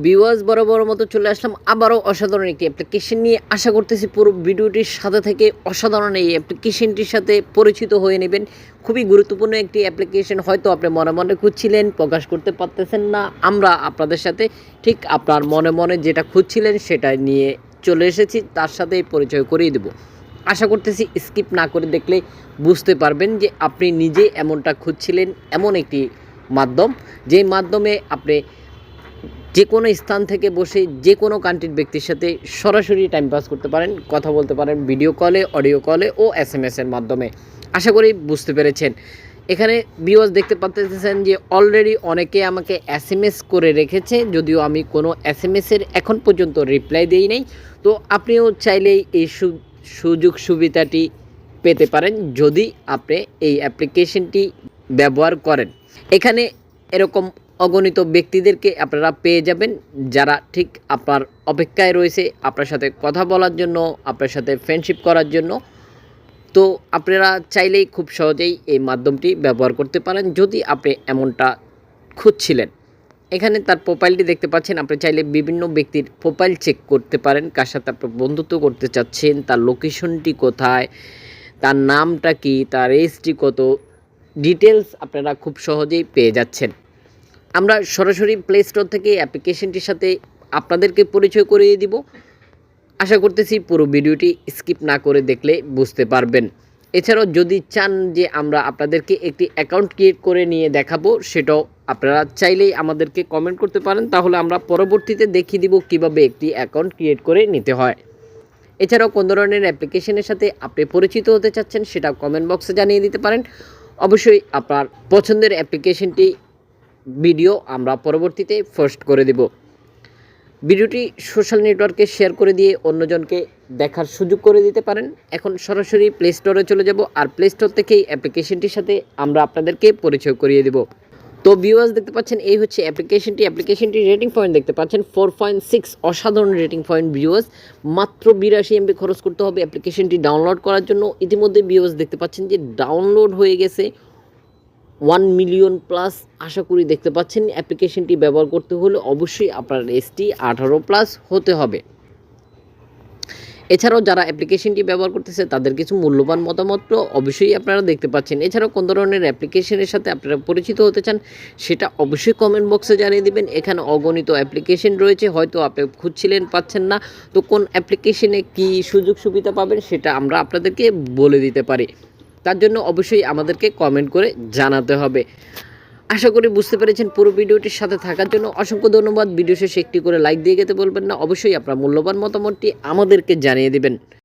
Viewers বরাবর মতো চলে আসলাম আবারও অসাধারণ একটি অ্যাপ্লিকেশন নিয়ে। আশা করতেছি পুরো ভিডিওটির সাথে থেকে অসাধারণ এই অ্যাপ্লিকেশনটির সাথে পরিচিত হয়ে নেবেন। খুবই গুরুত্বপূর্ণ একটি অ্যাপ্লিকেশন, হয়তো আপনি মনে মনে খুঁজছিলেন, প্রকাশ করতে পারতেছেন না। আমরা আপনাদের সাথে ঠিক আপনার মনে মনে যেটা খুঁজছিলেন সেটা নিয়ে চলে এসেছি, তার সাথে পরিচয় করিয়ে দেব। আশা করতেছি স্কিপ না করে দেখলে বুঝতে পারবেন যে আপনি নিজে এমনটা খুঁজছিলেন, এমন একটি মাধ্যম যেই মাধ্যমে আপনি যে কোনো স্থান থেকে বসে যে কোনো কান্ট্রির ব্যক্তির সাথে সরাসরি টাইম পাস করতে পারেন, কথা বলতে পারেন ভিডিও কলে, অডিও কলে ও এসএমএসের মাধ্যমে। আশা করি বুঝতে পেরেছেন। এখানে ভিউয়ার্স দেখতে পাচ্ছেন যে অলরেডি অনেকে আমাকে এসএমএস করে রেখেছে, যদিও আমি কোনো এসএমএসের এখন পর্যন্ত রিপ্লাই দিই নাই। তো আপনিও চাইলেই এই সুযোগ সুবিধাটি পেতে পারেন যদি আপনি এই অ্যাপ্লিকেশনটি ব্যবহার করেন। এখানে এরকম অগণিত ব্যক্তিদেরকে আপনারা পেয়ে যাবেন যারা ঠিক আপনার অপেক্ষায় রয়েছে আপনার সাথে কথা বলার জন্য, আপনার সাথে ফ্রেন্ডশিপ করার জন্য। তো আপনারা চাইলেই খুব সহজেই এই মাধ্যমটি ব্যবহার করতে পারেন যদি আপনি এমনটা খুঁজছিলেন। এখানে তার প্রোফাইলটি দেখতে পাচ্ছেন। আপনি চাইলে বিভিন্ন ব্যক্তির প্রোফাইল চেক করতে পারেন, কার সাথে আপনি বন্ধুত্ব করতে চাচ্ছেন, তার লোকেশনটি কোথায়, তার নামটা কি, তার এজটি কত, ডিটেলস আপনারা খুব সহজেই পেয়ে যাচ্ছেন। আমরা সরাসরি প্লে স্টোর থেকে অ্যাপ্লিকেশনটির সাথে আপনাদেরকে পরিচয় করিয়ে দিব। আশা করতেছি পুরো ভিডিওটি স্কিপ না করে দেখলে বুঝতে পারবেন। এছাড়াও যদি চান যে আমরা আপনাদেরকে একটি অ্যাকাউন্ট ক্রিয়েট করে নিয়ে দেখাবো, সেটাও আপনারা চাইলেই আমাদেরকে কমেন্ট করতে পারেন, তাহলে আমরা পরবর্তীতে দেখিয়ে দিব কিভাবে একটি অ্যাকাউন্ট ক্রিয়েট করে নিতে হয়। এছাড়াও কোন ধরনের অ্যাপ্লিকেশনের সাথে আপনি পরিচিত হতে চাচ্ছেন সেটা কমেন্ট বক্সে জানিয়ে দিতে পারেন। অবশ্যই আপনার পছন্দের অ্যাপ্লিকেশনটি ভিডিও আমরা পরবর্তীতে পোস্ট করে দেব। ভিডিওটি সোশ্যাল নেটওয়ার্কে শেয়ার করে দিয়ে অন্যজনকে দেখার সুযোগ করে দিতে পারেন। এখন সরাসরি প্লে স্টোরে চলে যাব, আর প্লে স্টোর থেকেই অ্যাপ্লিকেশনটির সাথে আমরা আপনাদেরকে পরিচয় করিয়ে দেব। তো ভিউয়ার্স দেখতে পাচ্ছেন এই হচ্ছে অ্যাপ্লিকেশনটি রেটিং পয়েন্ট দেখতে পাচ্ছেন 4.6, অসাধারণ রেটিং পয়েন্ট। ভিউয়ার্স মাত্র 82 MB খরচ করতে হবে অ্যাপ্লিকেশনটি ডাউনলোড করার জন্য। ইতিমধ্যে ভিউয়ার্স দেখতে পাচ্ছেন যে ডাউনলোড হয়ে গেছে 1 মিলিয়ন প্লাস। আশা করি দেখতে পাচ্ছেন। অ্যাপ্লিকেশনটি ব্যবহার করতে হলে অবশ্যই আপনার এসটি 18+ হতে হবে। এছাড়াও যারা অ্যাপ্লিকেশনটি ব্যবহার করতেছে তাদের কিছু মূল্যবান মতামত অবশ্যই আপনারা দেখতে পাচ্ছেন। এছাড়াও কোন ধরনের অ্যাপ্লিকেশনের সাথে আপনারা পরিচিত হতে চান সেটা অবশ্যই কমেন্ট বক্সে জানিয়ে দিবেন। এখানে অগণিত অ্যাপ্লিকেশন রয়েছে, হয়তো আপনি খুঁজছিলেন পাচ্ছেন না, তো কোন অ্যাপ্লিকেশনে কী সুযোগ সুবিধা পাবেন সেটা আমরা আপনাদেরকে বলে দিতে পারি। তার জন্য অবশ্যই আমাদেরকে কমেন্ট করে জানাতে হবে। আশা করি বুঝতে পেরেছেন। পুরো ভিডিওটির সাথে থাকার জন্য অসংখ্য ধন্যবাদ। ভিডিও শেষে একটি করে লাইক দিয়ে যেতে বলবেন না। অবশ্যই আপনার মূল্যবান মতামতটি আমাদেরকে জানিয়ে দেবেন।